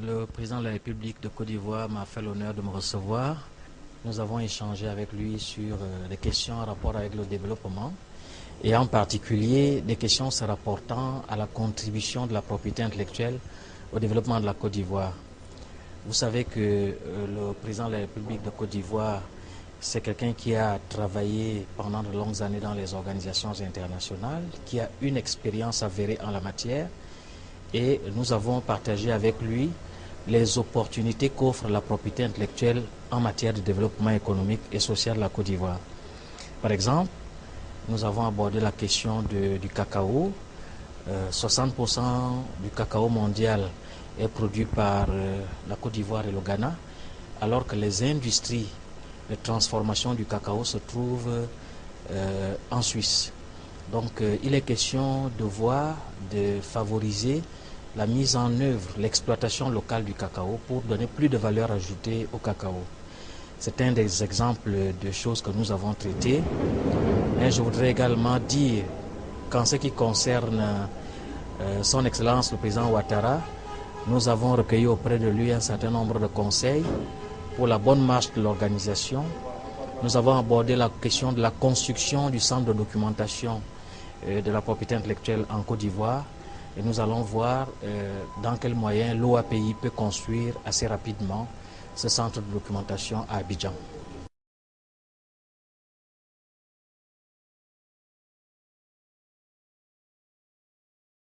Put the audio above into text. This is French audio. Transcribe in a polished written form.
Le président de la République de Côte d'Ivoire m'a fait l'honneur de me recevoir. Nous avons échangé avec lui sur des questions en rapport avec le développement et en particulier des questions se rapportant à la contribution de la propriété intellectuelle au développement de la Côte d'Ivoire. Vous savez que le président de la République de Côte d'Ivoire, c'est quelqu'un qui a travaillé pendant de longues années dans les organisations internationales, qui a une expérience avérée en la matière, et nous avons partagé avec lui les opportunités qu'offre la propriété intellectuelle en matière de développement économique et social de la Côte d'Ivoire. Par exemple, nous avons abordé la question du cacao. 60% du cacao mondial est produit par la Côte d'Ivoire et le Ghana, alors que les industries de transformation du cacao se trouvent en Suisse. Donc il est question de favoriser la mise en œuvre, l'exploitation locale du cacao pour donner plus de valeur ajoutée au cacao. C'est un des exemples de choses que nous avons traitées. Mais je voudrais également dire qu'en ce qui concerne son Excellence le président Ouattara, nous avons recueilli auprès de lui un certain nombre de conseils pour la bonne marche de l'organisation. Nous avons abordé la question de la construction du centre de documentation de la propriété intellectuelle en Côte d'Ivoire. Et nous allons voir dans quels moyens l'OAPI peut construire assez rapidement ce centre de documentation à Abidjan.